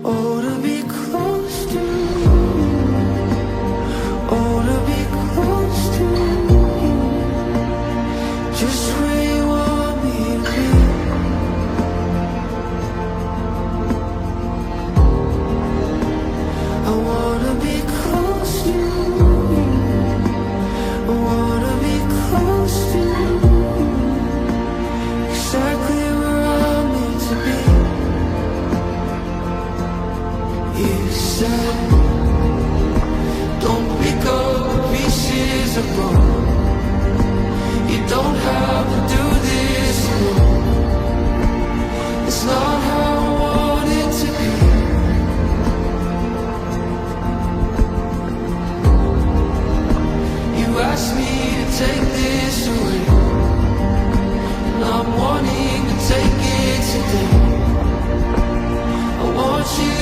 Oh, to be close to you. Oh, to be close to you. Just where you want me to be. I wanna be close to you. I wanna be close to you. Exactly where I'm meant to be. You said, don't pick up the pieces of gold. You don't have to do this alone. It's not how I want it to be. You asked me to take this away, and I'm wanting to take it today. I want you